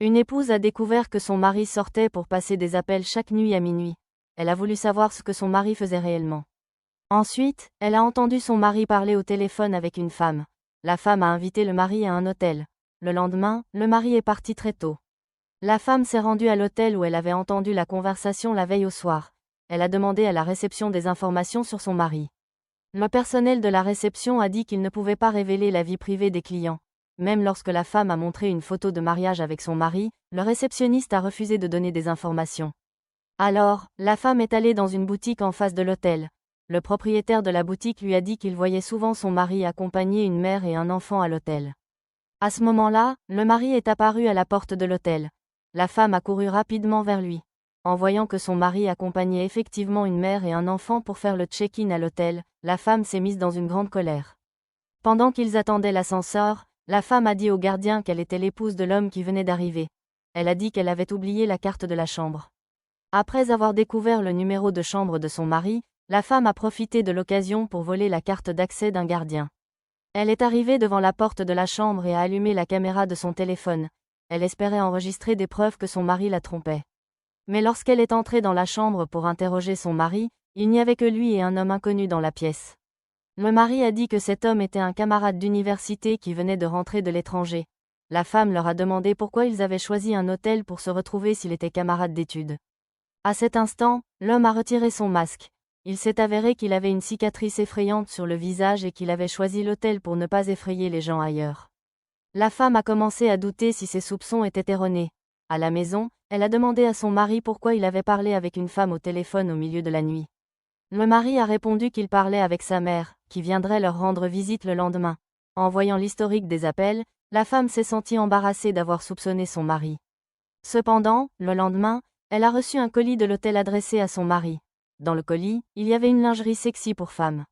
Une épouse a découvert que son mari sortait pour passer des appels chaque nuit à minuit. Elle a voulu savoir ce que son mari faisait réellement. Ensuite, elle a entendu son mari parler au téléphone avec une femme. La femme a invité le mari à un hôtel. Le lendemain, le mari est parti très tôt. La femme s'est rendue à l'hôtel où elle avait entendu la conversation la veille au soir. Elle a demandé à la réception des informations sur son mari. Le personnel de la réception a dit qu'il ne pouvait pas révéler la vie privée des clients. Même lorsque la femme a montré une photo de mariage avec son mari, le réceptionniste a refusé de donner des informations. Alors, la femme est allée dans une boutique en face de l'hôtel. Le propriétaire de la boutique lui a dit qu'il voyait souvent son mari accompagner une mère et un enfant à l'hôtel. À ce moment-là, le mari est apparu à la porte de l'hôtel. La femme a couru rapidement vers lui. En voyant que son mari accompagnait effectivement une mère et un enfant pour faire le check-in à l'hôtel, la femme s'est mise dans une grande colère. Pendant qu'ils attendaient l'ascenseur, la femme a dit au gardien qu'elle était l'épouse de l'homme qui venait d'arriver. Elle a dit qu'elle avait oublié la carte de la chambre. Après avoir découvert le numéro de chambre de son mari, la femme a profité de l'occasion pour voler la carte d'accès d'un gardien. Elle est arrivée devant la porte de la chambre et a allumé la caméra de son téléphone. Elle espérait enregistrer des preuves que son mari la trompait. Mais lorsqu'elle est entrée dans la chambre pour interroger son mari, il n'y avait que lui et un homme inconnu dans la pièce. Le mari a dit que cet homme était un camarade d'université qui venait de rentrer de l'étranger. La femme leur a demandé pourquoi ils avaient choisi un hôtel pour se retrouver s'il était camarade d'études. À cet instant, l'homme a retiré son masque. Il s'est avéré qu'il avait une cicatrice effrayante sur le visage et qu'il avait choisi l'hôtel pour ne pas effrayer les gens ailleurs. La femme a commencé à douter si ses soupçons étaient erronés. À la maison, elle a demandé à son mari pourquoi il avait parlé avec une femme au téléphone au milieu de la nuit. Le mari a répondu qu'il parlait avec sa mère, qui viendrait leur rendre visite le lendemain. En voyant l'historique des appels, la femme s'est sentie embarrassée d'avoir soupçonné son mari. Cependant, le lendemain, elle a reçu un colis de l'hôtel adressé à son mari. Dans le colis, il y avait une lingerie sexy pour femme.